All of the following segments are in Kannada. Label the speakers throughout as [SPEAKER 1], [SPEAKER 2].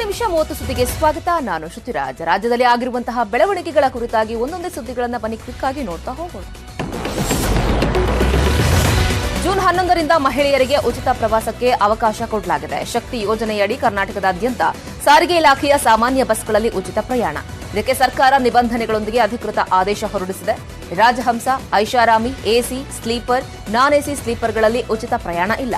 [SPEAKER 1] 1 ಸುದ್ದಿಗೆ ಸ್ವಾಗತ. ನಾನು ಶ್ರುತಿರಾಜ್. ರಾಜ್ಯದಲ್ಲಿ ಆಗಿರುವಂತಹ ಬೆಳವಣಿಗೆಗಳ ಕುರಿತಾಗಿ ಒಂದೊಂದೇ ಸುದ್ದಿಗಳನ್ನು ಬನ್ನಿ ಕ್ವಿಕ್ ಆಗಿ ನೋಡ್ತಾ ಹೋಗೋಣ. ಜೂನ್ 11ರಿಂದ ಮಹಿಳೆಯರಿಗೆ ಉಚಿತ ಪ್ರವಾಸಕ್ಕೆ ಅವಕಾಶ ಕೊಡಲಾಗಿದೆ. ಶಕ್ತಿ ಯೋಜನೆಯಡಿ ಕರ್ನಾಟಕದಾದ್ಯಂತ ಸಾರಿಗೆ ಇಲಾಖೆಯ ಸಾಮಾನ್ಯ ಬಸ್ಗಳಲ್ಲಿ ಉಚಿತ ಪ್ರಯಾಣ. ಇದಕ್ಕೆ ಸರ್ಕಾರ ನಿಬಂಧನೆಗಳೊಂದಿಗೆ ಅಧಿಕೃತ ಆದೇಶ ಹೊರಡಿಸಿದೆ. ರಾಜಹಂಸ, ಐಷಾರಾಮಿ, ಎಸಿ, ಸ್ಲೀಪರ್, ನಾನ್ ಎಸಿ ಸ್ಲೀಪರ್ಗಳಲ್ಲಿ ಉಚಿತ ಪ್ರಯಾಣ ಇಲ್ಲ.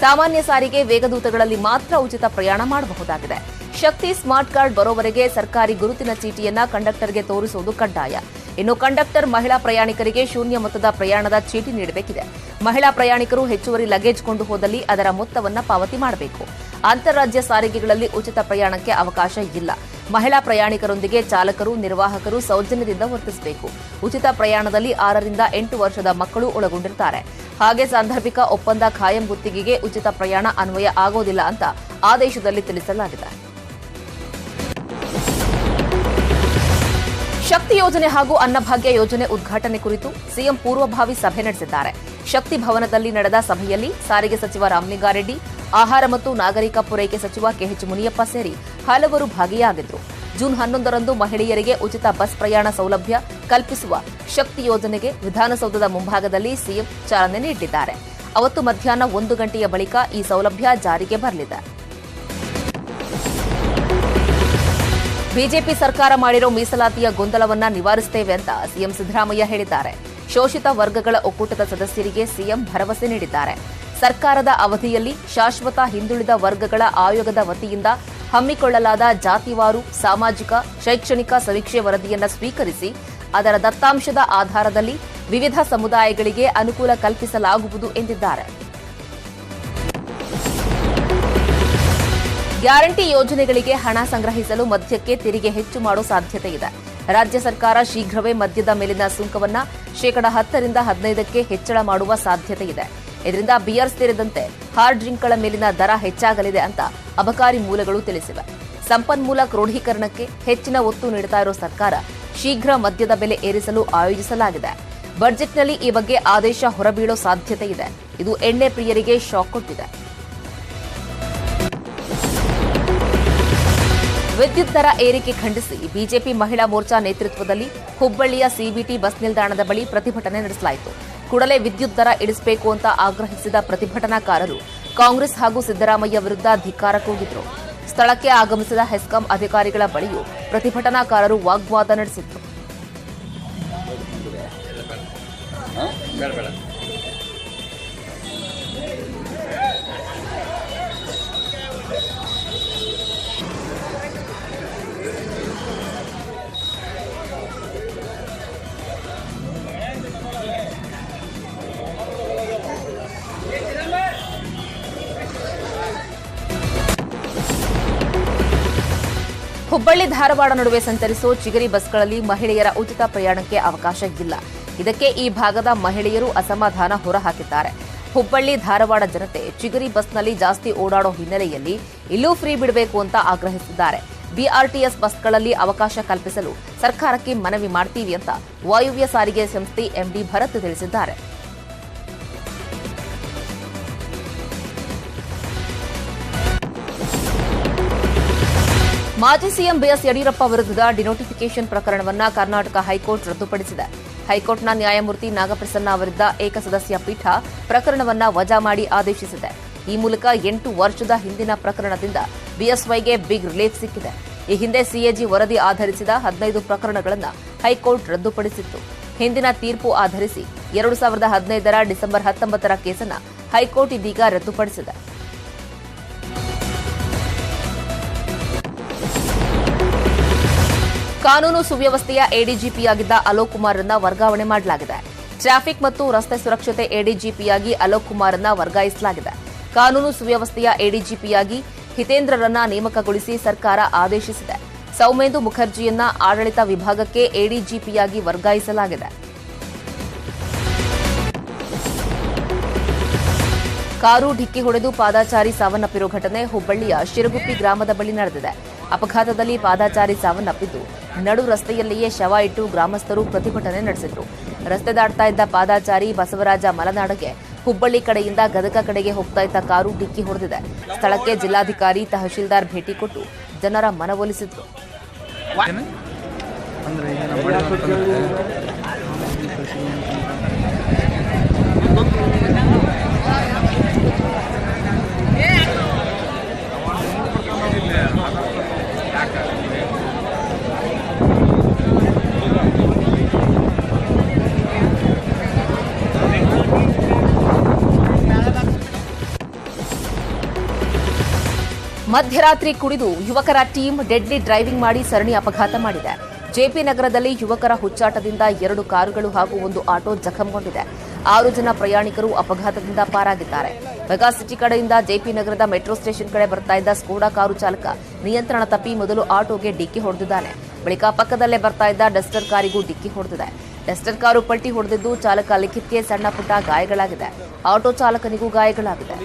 [SPEAKER 1] ಸಾಮಾನ್ಯ ಸಾರಿಗೆ ವೇಗದೂತಗಳಲ್ಲಿ ಮಾತ್ರ ಉಚಿತ ಪ್ರಯಾಣ ಮಾಡಬಹುದಾಗಿದೆ. ಶಕ್ತಿ ಸ್ಮಾರ್ಟ್ ಕಾರ್ಡ್ ಬರೋವರೆಗೆ ಸರ್ಕಾರಿ ಗುರುತಿನ ಚೀಟಿಯನ್ನ ಕಂಡಕ್ಟರ್ಗೆ ತೋರಿಸುವುದು ಕಡ್ಡಾಯ. ಇನ್ನು ಕಂಡಕ್ಟರ್ ಮಹಿಳಾ ಪ್ರಯಾಣಿಕರಿಗೆ ಶೂನ್ಯ ಮೊತ್ತದ ಪ್ರಯಾಣದ ಚೀಟಿ ನೀಡಬೇಕಿದೆ. ಮಹಿಳಾ ಪ್ರಯಾಣಿಕರು ಹೆಚ್ಚುವರಿ ಲಗೇಜ್ ಕೊಂಡು ಹೋದಲ್ಲಿ ಅದರ ಮೊತ್ತವನ್ನು ಪಾವತಿ ಮಾಡಬೇಕು. ಅಂತಾರಾಜ್ಯ ಸಾರಿಗೆಗಳಲ್ಲಿ ಉಚಿತ ಪ್ರಯಾಣಕ್ಕೆ ಅವಕಾಶ ಇಲ್ಲ. ಮಹಿಳಾ ಪ್ರಯಾಣಿಕರೊಂದಿಗೆ ಚಾಲಕರು, ನಿರ್ವಾಹಕರು ಸೌಜನ್ಯದಿಂದ ವರ್ತಿಸಬೇಕು. ಉಚಿತ ಪ್ರಯಾಣದಲ್ಲಿ 6ರಿಂದ 8 ವರ್ಷದ ಮಕ್ಕಳು ಒಳಗೊಂಡಿರುತ್ತಾರೆ. ಹಾಗೆ ಸಾಂದರ್ಭಿಕ ಒಪ್ಪಂದ ಖಾಯಂ ಗುತ್ತಿಗೆಗೆ ಉಚಿತ ಪ್ರಯಾಣ ಅನ್ವಯ ಆಗೋದಿಲ್ಲ ಅಂತ ಆದೇಶದಲ್ಲಿ ತಿಳಿಸಲಾಗಿದೆ. ಶಕ್ತಿ ಯೋಜನೆ ಹಾಗೂ ಅನ್ನಭಾಗ್ಯ ಯೋಜನೆ ಉದ್ಘಾಟನೆ ಕುರಿತು ಸಿಎಂ ಪೂರ್ವಭಾವಿ ಸಭೆ ನಡೆಸಿದ್ದಾರೆ. ಶಕ್ತಿ ಭವನದಲ್ಲಿ ನಡೆದ ಸಭೆಯಲ್ಲಿ ಸಾರಿಗೆ ಸಚಿವ ರಾಮಲಿಂಗಾರೆಡ್ಡಿ, ಆಹಾರ ಮತ್ತು ನಾಗರಿಕ ಪೂರೈಕೆ ಸಚಿವ ಕೆಎಚ್ ಮುನಿಯಪ್ಪ ಸೇರಿ ಹಲವರು ಭಾಗಿಯಾಗಿದ್ದರು. ಜೂನ್ 11ರಂದು ಮಹಿಳೆಯರಿಗೆ ಉಚಿತ ಬಸ್ ಪ್ರಯಾಣ ಸೌಲಭ್ಯ ಕಲ್ಪಿಸುವ ಶಕ್ತಿ ಯೋಜನೆಗೆ ವಿಧಾನಸೌಧದ ಮುಂಭಾಗದಲ್ಲಿ ಸಿಎಂ ಚಾಲನೆ ನೀಡಿದ್ದಾರೆ. ಅವತ್ತು ಮಧ್ಯಾಹ್ನ 1 ಗಂಟೆಯ ಬಳಿಕ ಈ ಸೌಲಭ್ಯ ಜಾರಿಗೆ ಬರಲಿದೆ. ಬಿಜೆಪಿ ಸರ್ಕಾರ ಮಾಡಿರೋ ಮೀಸಲಾತಿಯ ಗೊಂದಲವನ್ನ ನಿವಾರಿಸುತ್ತೇವೆ ಅಂತ ಸಿಎಂ ಸಿದ್ದರಾಮಯ್ಯ ಹೇಳಿದ್ದಾರೆ. ಶೋಷಿತ ವರ್ಗಗಳ ಒಕ್ಕೂಟದ ಸದಸ್ಯರಿಗೆ ಸಿಎಂ ಭರವಸೆ ನೀಡಿದ್ದಾರೆ. ಸರ್ಕಾರದ ಅವಧಿಯಲ್ಲಿ ಶಾಶ್ವತ ಹಿಂದುಳಿದ ವರ್ಗಗಳ ಆಯೋಗದ ವತಿಯಿಂದ ಹಮ್ಮಿಕೊಳ್ಳಲಾದ ಜಾತಿವಾರು ಸಾಮಾಜಿಕ ಶೈಕ್ಷಣಿಕ ಸಮೀಕ್ಷೆ ವರದಿಯನ್ನು ಸ್ವೀಕರಿಸಿ ಅದರ ದತ್ತಾಂಶದ ಆಧಾರದಲ್ಲಿ ವಿವಿಧ ಸಮುದಾಯಗಳಿಗೆ ಅನುಕೂಲ ಕಲ್ಪಿಸಲಾಗುವುದು ಎಂದಿದ್ದಾರೆ. ಗ್ಯಾರಂಟಿ ಯೋಜನೆಗಳಿಗೆ ಹಣ ಸಂಗ್ರಹಿಸಲು ಮದ್ಯಕ್ಕೆ ತೆರಿಗೆ ಹೆಚ್ಚು ಮಾಡೋ ಸಾಧ್ಯತೆ ಇದೆ. ರಾಜ್ಯ ಸರ್ಕಾರ ಶೀಘ್ರವೇ ಮದ್ಯದ ಮೇಲಿನ ಸುಂಕವನ್ನು ಶೇಕಡಾ 10ರಿಂದ 15ಕ್ಕೆ ಹೆಚ್ಚಳ ಮಾಡುವ ಸಾಧ್ಯತೆ ಇದೆ. ಇದರಿಂದ ಬಿಯರ್ ಸೇರಿದಂತೆ ಹಾರ್ಡ್ ಡ್ರಿಂಕ್ಗಳ ಮೇಲಿನ ದರ ಹೆಚ್ಚಾಗಲಿದೆ ಅಂತ ಅಬಕಾರಿ ಮೂಲಗಳು ತಿಳಿಸಿವೆ. ಸಂಪನ್ಮೂಲ ಕ್ರೋಢೀಕರಣಕ್ಕೆ ಹೆಚ್ಚಿನ ಒತ್ತು ನೀಡುತ್ತಾ ಇರೋ ಸರ್ಕಾರ ಶೀಘ್ರ ಮದ್ಯದ ಬೆಲೆ ಏರಿಸಲು ಆಯೋಜಿಸಲಾಗಿದೆ. ಬಜೆಟ್ನಲ್ಲಿ ಈ ಬಗ್ಗೆ ಆದೇಶ ಹೊರಬೀಳೋ ಸಾಧ್ಯತೆ ಇದೆ. ಇದು ಎಣ್ಣೆ ಪ್ರಿಯರಿಗೆ ಶಾಕ್ ಕೊಟ್ಟಿದೆ. ವಿದ್ಯುತ್ ದರ ಏರಿಕೆ ಖಂಡಿಸಿ ಬಿಜೆಪಿ ಮಹಿಳಾ ಮೋರ್ಚಾ ನೇತೃತ್ವದಲ್ಲಿ ಹುಬ್ಬಳ್ಳಿಯ ಸಿಬಿಟಿ ಬಸ್ ನಿಲ್ದಾಣದ ಬಳಿ ಪ್ರತಿಭಟನೆ ನಡೆಸಲಾಯಿತು. ಕೂಡಲೇ ವಿದ್ಯುತ್ ದರ ಇಳಿಸಬೇಕು ಅಂತ ಆಗ್ರಹಿಸಿದ ಪ್ರತಿಭಟನಾಕಾರರು ಕಾಂಗ್ರೆಸ್ ಹಾಗೂ ಸಿದ್ದರಾಮಯ್ಯ ವಿರುದ್ಧ ಧಿಕ್ಕಾರ ಕೂಗಿದ್ರು. ಸ್ಥಳಕ್ಕೆ ಆಗಮಿಸಿದ ಹೆಸ್ಕಾಂ ಅಧಿಕಾರಿಗಳ ಬಳಿಯೂ ಪ್ರತಿಭಟನಾಕಾರರು ವಾಗ್ವಾದ ನಡೆಸಿದ್ರು. ಹುಬ್ಬಳ್ಳಿ ಧಾರವಾಡ ನಡುವೆ ಸಂಚರಿಸೋ ಚಿಗರಿ ಬಸ್ಗಳಲ್ಲಿ ಮಹಿಳೆಯರ ಉಚಿತ ಪ್ರಯಾಣಕ್ಕೆ ಅವಕಾಶ ಇಲ್ಲ. ಇದಕ್ಕೆ ಈ ಭಾಗದ ಮಹಿಳೆಯರು ಅಸಮಾಧಾನ ಹೊರಹಾಕಿದ್ದಾರೆ. ಹುಬ್ಬಳ್ಳಿ ಧಾರವಾಡ ಜನತೆ ಚಿಗರಿ ಬಸ್ನಲ್ಲಿ ಜಾಸ್ತಿ ಓಡಾಡೋ ಹಿನ್ನೆಲೆಯಲ್ಲಿ ಇಲ್ಲೂ ಫ್ರೀ ಬಿಡಬೇಕು ಅಂತ ಆಗ್ರಹಿಸಿದ್ದಾರೆ. ಬಿಆರ್ಟಿಎಸ್ ಬಸ್ಗಳಲ್ಲಿ ಅವಕಾಶ ಕಲ್ಪಿಸಲು ಸರ್ಕಾರಕ್ಕೆ ಮನವಿ ಮಾಡ್ತೀವಿ ಅಂತ ವಾಯುವ್ಯ ಸಾರಿಗೆ ಸಂಸ್ಥೆ ಎಂಡಿ ಭರತ್ ತಿಳಿಸಿದ್ದಾರೆ. ಮಾಜಿ ಸಿಎಂ ಬಿಎಸ್ ಯಡಿಯೂರಪ್ಪ ವಿರುದ್ಧದ ಡಿನೋಟಿಫಿಕೇಷನ್ ಪ್ರಕರಣವನ್ನು ಕರ್ನಾಟಕ ಹೈಕೋರ್ಟ್ ರದ್ದುಪಡಿಸಿದೆ. ಹೈಕೋರ್ಟ್ನ ನ್ಯಾಯಮೂರ್ತಿ ನಾಗಪ್ರಸನ್ನ ಅವರಿದ್ದ ಏಕಸದಸ್ಯ ಪೀಠ ಪ್ರಕರಣವನ್ನು ವಜಾ ಮಾಡಿ ಆದೇಶಿಸಿದೆ. ಈ ಮೂಲಕ 8 ವರ್ಷದ ಹಿಂದಿನ ಪ್ರಕರಣದಿಂದ ಬಿಎಸ್ವೈಗೆ ಬಿಗ್ ರಿಲೀಫ್ ಸಿಕ್ಕಿದೆ. ಈ ಹಿಂದೆ ಸಿಎಜಿ ವರದಿ ಆಧರಿಸಿದ 15 ಪ್ರಕರಣಗಳನ್ನು ಹೈಕೋರ್ಟ್ ರದ್ದುಪಡಿಸಿತ್ತು. ಹಿಂದಿನ ತೀರ್ಪು ಆಧರಿಸಿ 2015ರ ಡಿಸೆಂಬರ್ 19ರ ಕೇಸನ್ನು ಹೈಕೋರ್ಟ್ ಇದೀಗ ರದ್ದುಪಡಿಸಿದೆ. ಕಾನೂನು ಸುವ್ಯವಸ್ಥೆಯ ಎಡಿಜಿಪಿಯಾಗಿದ್ದ ಅಲೋಕ್ ಕುಮಾರ್ರನ್ನ ವರ್ಗಾವಣೆ ಮಾಡಲಾಗಿದೆ. ಟ್ರಾಫಿಕ್ ಮತ್ತು ರಸ್ತೆ ಸುರಕ್ಷತೆ ಎಡಿಜಿಪಿಯಾಗಿ ಅಲೋಕ್ ಕುಮಾರ್ರನ್ನ ವರ್ಗಾಯಿಸಲಾಗಿದೆ. ಕಾನೂನು ಸುವ್ಯವಸ್ಥೆಯ ಎಡಿಜಿಪಿಯಾಗಿ ಹಿತೇಂದ್ರರನ್ನ ನೇಮಕಗೊಳಿಸಿ ಸರ್ಕಾರ ಆದೇಶಿಸಿದೆ. ಸೌಮೇಂದು ಮುಖರ್ಜಿಯನ್ನ ಆಡಳಿತ ವಿಭಾಗಕ್ಕೆ ಎಡಿಜಿಪಿಯಾಗಿ ವರ್ಗಾಯಿಸಲಾಗಿದೆ. ಕಾರು ಡಿಕ್ಕಿ ಹೊಡೆದು ಪಾದಾಚಾರಿ ಸಾವನ್ನಪ್ಪಿರುವ ಘಟನೆ ಹುಬ್ಬಳ್ಳಿಯ ಶಿರಗುಪ್ಪಿ ಗ್ರಾಮದ ಬಳಿ ನಡೆದಿದೆ. ಅಪಘಾತದಲ್ಲಿ ಪಾದಾಚಾರಿ ಸಾವನ್ನಪ್ಪಿದ್ದು ನಡು ರಸ್ತೆಯಲ್ಲಿಯೇ ಶವ ಇಟ್ಟು ಗ್ರಾಮಸ್ಥರು ಪ್ರತಿಭಟನೆ ನಡೆಸಿದರು. ರಸ್ತೆ ದಾಟ್ತಾ ಇದ್ದ ಪಾದಾಚಾರಿ ಬಸವರಾಜ ಮಲನಾಡಗೆ ಹುಬ್ಬಳ್ಳಿ ಕಡೆಯಿಂದ ಗದಗ ಕಡೆಗೆ ಹೋಗ್ತಾ ಇದ್ದ ಕಾರು ಡಿಕ್ಕಿ ಹೊಡೆದಿದೆ. ಸ್ಥಳಕ್ಕೆ ಜಿಲ್ಲಾಧಿಕಾರಿ ತಹಶೀಲ್ದಾರ್ ಭೇಟಿ ಕೊಟ್ಟು ಜನರ ಮನವೊಲಿಸಿದ್ರು. ಮಧ್ಯರಾತ್ರಿ ಕುಡಿದು ಯುವಕರ ಟೀಮ್ ಡೆಡ್ಲಿ ಡ್ರೈವಿಂಗ್ ಮಾಡಿ ಸರಣಿ ಅಪಘಾತ ಮಾಡಿದೆ. ಜೆಪಿ ನಗರದಲ್ಲಿ ಯುವಕರ ಹುಚ್ಚಾಟದಿಂದ 2 ಕಾರುಗಳು ಹಾಗೂ 1 ಆಟೋ ಜಖಂಗೊಂಡಿದೆ. 6 ಜನ ಪ್ರಯಾಣಿಕರು ಅಪಘಾತದಿಂದ ಪಾರಾಗಿದ್ದಾರೆ. ಮೆಗಾಸಿಟಿ ಕಡೆಯಿಂದ ಜೆಪಿ ನಗರದ ಮೆಟ್ರೋ ಸ್ಟೇಷನ್ ಕಡೆ ಬರ್ತಾ ಇದ್ದ ಸ್ಕೋಡಾ ಕಾರು ಚಾಲಕ ನಿಯಂತ್ರಣ ತಪ್ಪಿ ಮೊದಲು ಆಟೋಗೆ ಡಿಕ್ಕಿ ಹೊಡೆದಿದ್ದಾನೆ. ಬಳಿಕ ಪಕ್ಕದಲ್ಲೇ ಬರ್ತಾ ಇದ್ದ ಡಸ್ಟರ್ ಕಾರಿಗೂ ಡಿಕ್ಕಿ ಹೊಡೆದಿದೆ. ಡಸ್ಟರ್ ಕಾರು ಪಲ್ಟಿ ಹೊಡೆದಿದ್ದು ಚಾಲಕ ಲಿಖಿತ್ಗೆ ಸಣ್ಣ ಪುಟ್ಟ ಗಾಯಗಳಾಗಿದೆ. ಆಟೋ ಚಾಲಕನಿಗೂ ಗಾಯಗಳಾಗಿದೆ.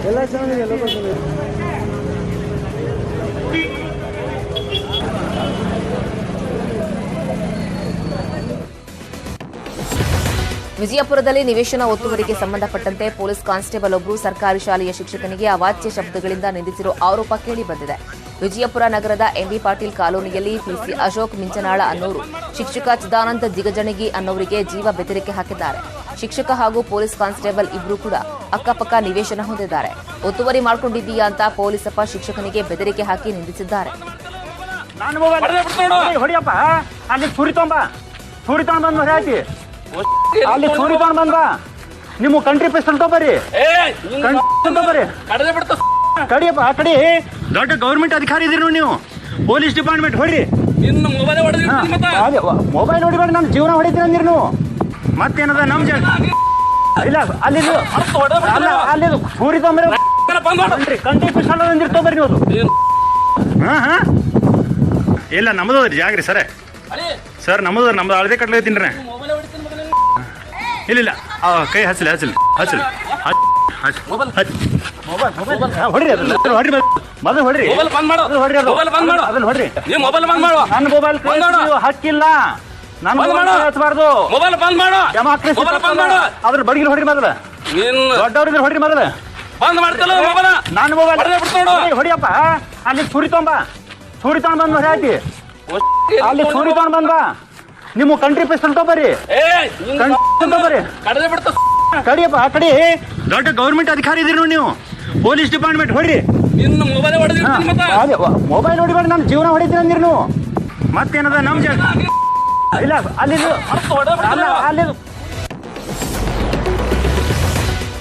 [SPEAKER 2] ಎಲ್ಲ ಚೆನ್ನಾಗಿದೆ ಲೊಕೇಶನ್.
[SPEAKER 1] ವಿಜಯಪುರದಲ್ಲಿ ನಿವೇಶನ ಒತ್ತುವರಿಗೆ ಸಂಬಂಧಪಟ್ಟಂತೆ ಪೊಲೀಸ್ ಕಾನ್ಸ್ಟೇಬಲ್ ಒಬ್ಬರು ಸರ್ಕಾರಿ ಶಾಲೆಯ ಶಿಕ್ಷಕನಿಗೆ ಅವಾಚ್ಯ ಶಬ್ದಗಳಿಂದ ನಿಂದಿಸಿರುವ ಆರೋಪ ಕೇಳಿಬಂದಿದೆ. ವಿಜಯಪುರ ನಗರದ ಎಂಬಿ ಪಾಟೀಲ್ ಕಾಲೋನಿಯಲ್ಲಿ ಪಿಸಿ ಅಶೋಕ್ ಮಿಂಚನಾಳ ಅನ್ನೋರು ಶಿಕ್ಷಕ ಚಿದಾನಂದ ಜಿಗಜಣಗಿ ಅನ್ನೋರಿಗೆ ಜೀವ ಬೆದರಿಕೆ ಹಾಕಿದ್ದಾರೆ. ಶಿಕ್ಷಕ ಹಾಗೂ ಪೊಲೀಸ್ ಕಾನ್ಸ್ಟೇಬಲ್ ಇಬ್ಬರು ಕೂಡ ಅಕ್ಕಪಕ್ಕ ನಿವೇಶನ ಹೊಂದಿದ್ದಾರೆ. ಒತ್ತುವರಿ ಮಾಡ್ಕೊಂಡಿದ್ದೀಯಾ ಅಂತ ಪೊಲೀಸಪ್ಪ ಶಿಕ್ಷಕನಿಗೆ ಬೆದರಿಕೆ ಹಾಕಿ ನಿಂದಿಸಿದ್ದಾರೆ.
[SPEAKER 2] ಅಲ್ಲಿ ಚೂರಿ ತಗೊಂಡ್ ಬಂದ ನಿಮ್ಮ ಕಂಟ್ರಿ ಪಿಸ್ತಲ್ ತಗೋಬರಿ ಕಡಿಯಪ್ಪ ಕಡಿ. ದೊಡ್ಡ ಗೌರ್ಮೆಂಟ್ ಅಧಿಕಾರಿ ಇದ್ರಿ ನೀವು, ಪೊಲೀಸ್ ಡಿಪಾರ್ಟ್ಮೆಂಟ್ ಹೊಡ್ರಿ. ಮೊಬೈಲ್ ಹೊಡಿಬೇಡಿ, ನನ್ನ ಜೀವನ ಹೊಡಿತೀರ ಅಂದಿರಿ ನೀವು. ಮತ್ತೇನದ ನಮ್ ಜಾಗ ಇಲ್ಲ ಅಲ್ಲಿ ಅಲ್ಲಿ ಚೂರಿ ತಗೊಂಬರಿ ಕಂಟ್ರಿ ಪಿಸ್ತಲ್ ಅಂದಿರ್ ತಗೋಬರಿ ನೀವು. ಹಾ ಇಲ್ಲ ನಮ್ಮದು ಜಾಗ್ರಿ ಸರ್ ನಮ್ಮದು ಹಳದೆ ಕಟ್ಲತ್ತೀನಿ ರೀ. ಇಲ್ಲ ಕೈ ಹಚ್ಚಲಿ ಹೊಡ್ರಿ ಹೊಡ್ರಿ ಮೊದಲು ಹೊಡ್ರಿ ಹೊಡ್ರಿ. ನನ್ನ ಮೊಬೈಲ್ ಹಕ್ಕಿಲ್ಲ, ನನ್ನ ಮೊಬೈಲ್ ಹಚ್ಚಬಾರ್ದು. ಅದ್ರ ಬಡಗಿನ ಹೊಡ್ರಿ ಮೊದಲು, ದೊಡ್ಡವ್ರಿದ್ರೆ ಹೊಡ್ರಿ ಮೊದಲು. ನನ್ನ ಮೊಬೈಲ್ ಹೊಡಿಯಪ್ಪ. ಅಲ್ಲಿ ಚೂರಿ ತಗೊಂಡ್ ಬಂದ್ ಹಾಕಿ ಅಲ್ಲಿ ಚೂರಿ ತಗೊಂಡ್ ಬಂದ ನಿಮ್ಮ ಕಂಟ್ರಿ ಪಿಸ್ತಲ್ ತಗೋಬರಿ ಕಡಿಯಪ್ಪ ಕಡಿ. ದೊಡ್ಡ ಗೌರ್ಮೆಂಟ್ ಅಧಿಕಾರಿ ಇದ್ರಿ ನೀವು, ಪೊಲೀಸ್ ಡಿಪಾರ್ಟ್ಮೆಂಟ್ ಹೊಡ್ರಿ. ಮೊಬೈಲ್ ಹೊಡಿಬೇಡಿ, ನನ್ನ ಜೀವನ ಹೊಡಿತೀರ ಅಂದಿರಿ ನೀವು. ಮತ್ತೇನದ ನಮ್ ಜಾಗ ಇಲ್ಲ ಅಲ್ಲಿ ಅಲ್ಲಿ.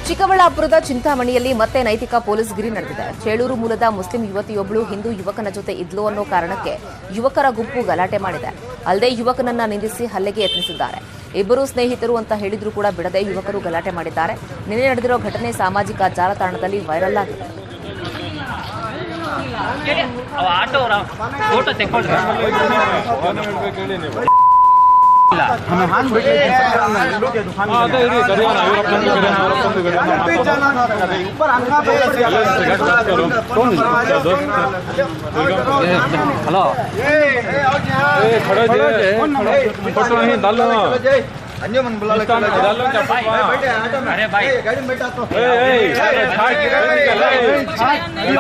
[SPEAKER 1] ಚಿಕ್ಕಬಳ್ಳಾಪುರದ ಚಿಂತಾಮಣಿಯಲ್ಲಿ ಮತ್ತೆ ನೈತಿಕ ಪೊಲೀಸ್ಗಿರಿ ನಡೆದಿದೆ. ಚೇಳೂರು ಮೂಲದ ಮುಸ್ಲಿಂ ಯುವತಿಯೊಬ್ಬಳು ಹಿಂದೂ ಯುವಕನ ಜೊತೆ ಇದ್ಲು ಅನ್ನೋ ಕಾರಣಕ್ಕೆ ಯುವಕರ ಗುಂಪು ಗಲಾಟೆ ಮಾಡಿದೆ. ಅಲ್ಲದೆ ಯುವಕನನ್ನ ನಿಂದಿಸಿ ಹಲ್ಲೆಗೆ ಯತ್ನಿಸಿದ್ದಾರೆ. ಇಬ್ಬರು ಸ್ನೇಹಿತರು ಅಂತ ಹೇಳಿದ್ರೂ ಕೂಡ ಬಿಡದೆ ಯುವಕರು ಗಲಾಟೆ ಮಾಡಿದ್ದಾರೆ. ನಿನ್ನೆ ನಡೆದಿರೋ ಘಟನೆ ಸಾಮಾಜಿಕ ಜಾಲತಾಣದಲ್ಲಿ ವೈರಲ್ ಆಗಿದೆ.
[SPEAKER 3] हेलो खड़े फोटो नहीं डालो अन्य मन बुला डालो अरे भाई गाड़ी में बैठा तो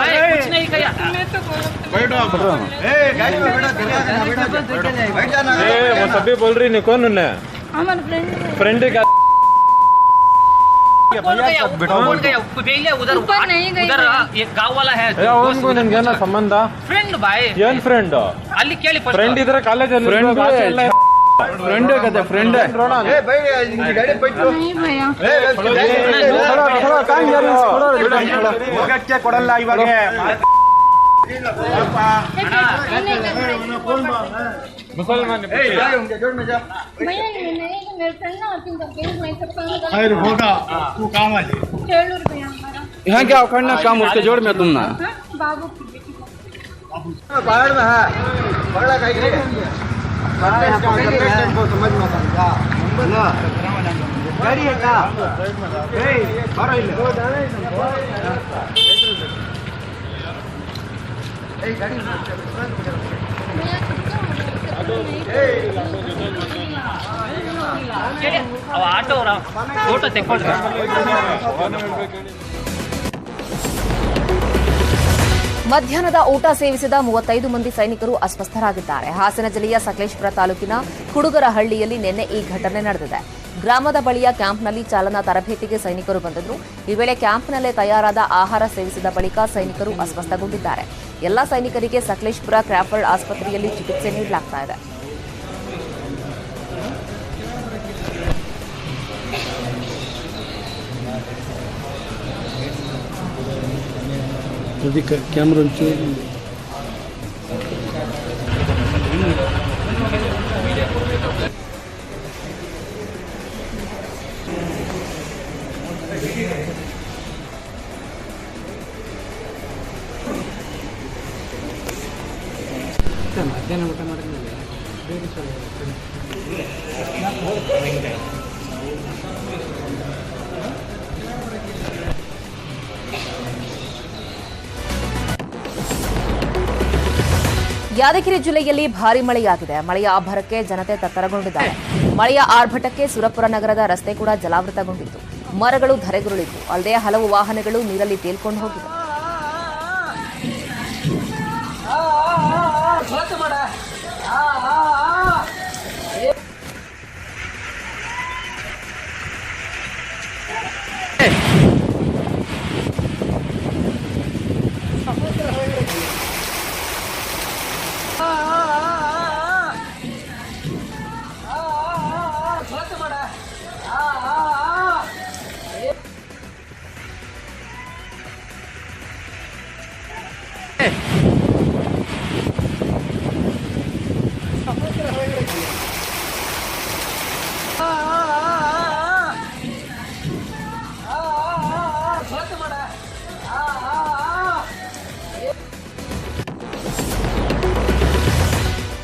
[SPEAKER 3] भाई कुछ नहीं किया बैठो गाड़ी में बैठ जाना। वो सभी बोल रही नहीं, कौन है हमारा फ्रेंड का
[SPEAKER 4] उधर ऊपर नहीं गई, उधर एक गांव वाला है
[SPEAKER 3] संबंध
[SPEAKER 4] फ्रेंड भाई
[SPEAKER 3] ಏನ್ ಫ್ರೆಂಡ್
[SPEAKER 4] ಅಲ್ಲಿ ಕೇಳಿ
[SPEAKER 3] ಫ್ರೆಂಡ್ ಇದ್ರೆ ಕಾಲೇಜಲ್ಲಿ ಫ್ರೆಂಡ್ ಕತೆ ಫ್ರೆಂಡ್
[SPEAKER 2] ಕೊಡಲ್ಲ ಇವಾಗ.
[SPEAKER 3] मुसलमान
[SPEAKER 4] होगा तू काम
[SPEAKER 5] यहाँ क्या उखाड़ना काम उसके जोड़ में तुम ना
[SPEAKER 6] पहाड़ में है पकड़ा समझ में गाड़ी है क्या
[SPEAKER 4] ಅವ ಆಟೋ ಫೋಟೋ ತೆಕ್ಕೊಳ್ರಿ
[SPEAKER 1] ಮಧ್ಯಾಹ್ನದ ಊಟ ಸೇವಿಸಿದ 35 ಮಂದಿ ಸೈನಿಕರು ಅಸ್ವಸ್ಥರಾಗಿದ್ದಾರೆ. ಹಾಸನ ಜಿಲ್ಲೆಯ ಸಕಲೇಶಪುರ ತಾಲೂಕಿನ ಕುಡುಗರಹಳ್ಳಿಯಲ್ಲಿ ನಿನ್ನೆ ಈ ಘಟನೆ ನಡೆದಿದೆ. ಗ್ರಾಮದ ಬಳಿಯ ಕ್ಯಾಂಪ್ನಲ್ಲಿ ಚಾಲನಾ ತರಬೇತಿಗೆ ಸೈನಿಕರು ಬಂದಿದ್ರು. ಈ ವೇಳೆ ಕ್ಯಾಂಪ್ನಲ್ಲೇ ತಯಾರಾದ ಆಹಾರ ಸೇವಿಸಿದ ಬಳಿಕ ಸೈನಿಕರು ಅಸ್ವಸ್ಥಗೊಂಡಿದ್ದಾರೆ. ಎಲ್ಲಾ ಸೈನಿಕರಿಗೆ ಸಕಲೇಶಪುರ ಕ್ರಾಫರ್ಡ್ ಆಸ್ಪತ್ರೆಯಲ್ಲಿ ಚಿಕಿತ್ಸೆ ನೀಡಲಾಗ್ತಾ ಇದೆ.
[SPEAKER 5] कैमरा ಮಧ್ಯಾಹ್ನ ಊಟ ಮಾಡಿದ್ಮೇಲೆ
[SPEAKER 1] ಯಾದಗಿರಿ ಜಿಲ್ಲೆಯಲ್ಲಿ ಭಾರೀ ಮಳೆಯಾಗಿದೆ. ಮಳೆಯ ಅಬ್ಬರಕ್ಕೆ ಜನತೆ ತತ್ತರಗೊಂಡಿದ್ದಾರೆ. ಮಳೆಯ ಆರ್ಭಟಕ್ಕೆ ಸುರಪುರ ನಗರದ ರಸ್ತೆ ಕೂಡ ಜಲಾವೃತಗೊಂಡಿತ್ತು. ಮರಗಳು ಧರೆಗುರುಳಿತ್ತು. ಅಲ್ಲದೆ ಹಲವು ವಾಹನಗಳು ನೀರಲ್ಲಿ ತೇಲ್ಕೊಂಡು ಹೋಗಿವೆ.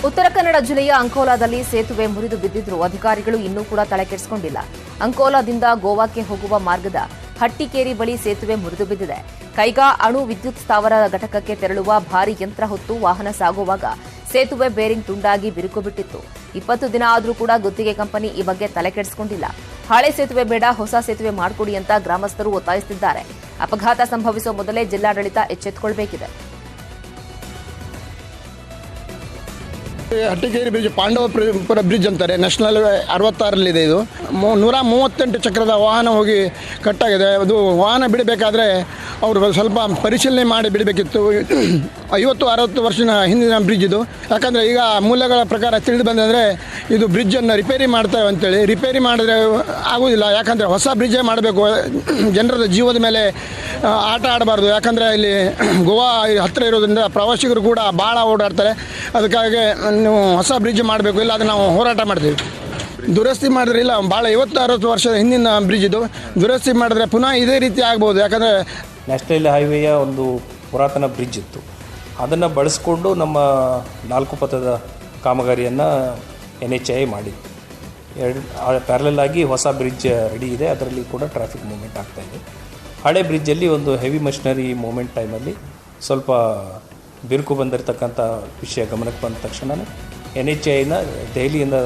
[SPEAKER 1] ಉತ್ತರ ಕನ್ನಡ ಜಿಲ್ಲೆಯ ಅಂಕೋಲಾದಲ್ಲಿ ಸೇತುವೆ ಮುರಿದು ಬಿದ್ದಿದ್ರು ಅಧಿಕಾರಿಗಳು ಇನ್ನೂ ಕೂಡ ತಲೆಕೆಡಿಸಿಕೊಂಡಿಲ್ಲ. ಅಂಕೋಲಾದಿಂದ ಗೋವಾಕ್ಕೆ ಹೋಗುವ ಮಾರ್ಗದ ಹಟ್ಟಿಕೇರಿ ಬಳಿ ಸೇತುವೆ ಮುರಿದು ಬಿದ್ದಿದೆ. ಕೈಗಾ ಅಣು ವಿದ್ಯುತ್ ಸ್ಥಾವರ ಘಟಕಕ್ಕೆ ತೆರಳುವ ಭಾರೀ ಯಂತ್ರ ಹೊತ್ತು ವಾಹನ ಸಾಗುವಾಗ ಸೇತುವೆ ಬೇರಿಂಗ್ ತುಂಡಾಗಿ ಬಿರುಕು ಬಿಟ್ಟಿತ್ತು. 20 ದಿನ ಆದರೂ ಕೂಡ ಗುತ್ತಿಗೆ ಕಂಪನಿ ಈ ಬಗ್ಗೆ ತಲೆಕೆಡಿಸಿಕೊಂಡಿಲ್ಲ. ಹಳೆ ಸೇತುವೆ ಬೇಡ, ಹೊಸ ಸೇತುವೆ ಮಾಡಿಕೊಡಿ ಅಂತ ಗ್ರಾಮಸ್ಥರು ಒತ್ತಾಯಿಸುತ್ತಿದ್ದಾರೆ. ಅಪಘಾತ ಸಂಭವಿಸುವ ಮೊದಲೇ ಜಿಲ್ಲಾಡಳಿತ ಎಚ್ಚೆತ್ತುಕೊಳ್ಳಬೇಕಿದೆ.
[SPEAKER 7] ಹಟ್ಟಿಕೇರಿ ಬ್ರಿಡ್ಜ್ ಪಾಂಡವಪುರ ಬ್ರಿಡ್ಜ್ ಅಂತಾರೆ. ನ್ಯಾಷನಲ್ 66ರಲ್ಲಿದೆ. ಇದು 138 ಚಕ್ರದ ವಾಹನ ಹೋಗಿ ಕಟ್ಟಾಗಿದೆ. ಅದು ವಾಹನ ಬಿಡಬೇಕಾದ್ರೆ ಅವರು ಸ್ವಲ್ಪ ಪರಿಶೀಲನೆ ಮಾಡಿ ಬಿಡಬೇಕಿತ್ತು. 50-60 ವರ್ಷದ ಹಿಂದಿನ ಬ್ರಿಡ್ಜ್ ಇದು. ಯಾಕಂದರೆ ಈಗ ಮೂಲಗಳ ಪ್ರಕಾರ ತಿಳಿದು ಬಂದರೆ ಇದು ಬ್ರಿಡ್ಜನ್ನು ರಿಪೇರಿ ಮಾಡ್ತೇವೆ ಅಂತೇಳಿ. ರಿಪೇರಿ ಮಾಡಿದ್ರೆ ಆಗೋದಿಲ್ಲ. ಯಾಕಂದರೆ ಹೊಸ ಬ್ರಿಡ್ಜೇ ಮಾಡಬೇಕು. ಜನರದ ಜೀವದ ಮೇಲೆ ಆಟ ಆಡಬಾರ್ದು. ಯಾಕಂದರೆ ಇಲ್ಲಿ ಗೋವಾ ಹತ್ತಿರ ಇರೋದ್ರಿಂದ ಪ್ರವಾಸಿಗರು ಕೂಡ ಭಾಳ ಓಡಾಡ್ತಾರೆ. ಅದಕ್ಕಾಗಿ ನೀವು ಹೊಸ ಬ್ರಿಡ್ಜ್ ಮಾಡಬೇಕು, ಇಲ್ಲ ಅದನ್ನು ನಾವು ಹೋರಾಟ ಮಾಡ್ತೀವಿ. ದುರಸ್ತಿ ಮಾಡಿದ್ರೆ ಇಲ್ಲ, ಭಾಳ 50-60 ವರ್ಷದ ಹಿಂದಿನ ಬ್ರಿಡ್ಜ್ ಇದು. ದುರಸ್ತಿ ಮಾಡಿದ್ರೆ ಪುನಃ ಇದೇ ರೀತಿ ಆಗ್ಬೋದು. ಯಾಕಂದರೆ
[SPEAKER 8] ನ್ಯಾಷನಲ್ ಹೈವೇಯ ಒಂದು ಪುರಾತನ ಬ್ರಿಡ್ಜ್ ಇತ್ತು. ಅದನ್ನು ಬಳಸ್ಕೊಂಡು ನಮ್ಮ 4 ಪಥದ ಕಾಮಗಾರಿಯನ್ನು NHAI ಮಾಡಿತ್ತು. ಪ್ಯಾರಲಲ್ ಆಗಿ ಹೊಸ ಬ್ರಿಡ್ಜ್ ರೆಡಿ ಇದೆ. ಅದರಲ್ಲಿ ಕೂಡ ಟ್ರಾಫಿಕ್ ಮೂವ್ಮೆಂಟ್ ಆಗ್ತಾಯಿದೆ. ಹಳೆ ಬ್ರಿಡ್ಜಲ್ಲಿ ಒಂದು ಹೆವಿ ಮಷಿನರಿ ಮೂವ್ಮೆಂಟ್ ಟೈಮಲ್ಲಿ ಸ್ವಲ್ಪ ಬಿರುಕು ಬಂದಿರತಕ್ಕಂಥ ವಿಷಯ ಗಮನಕ್ಕೆ ಬಂದ ತಕ್ಷಣ NHAIನ ದೆಹಲಿಯಿಂದ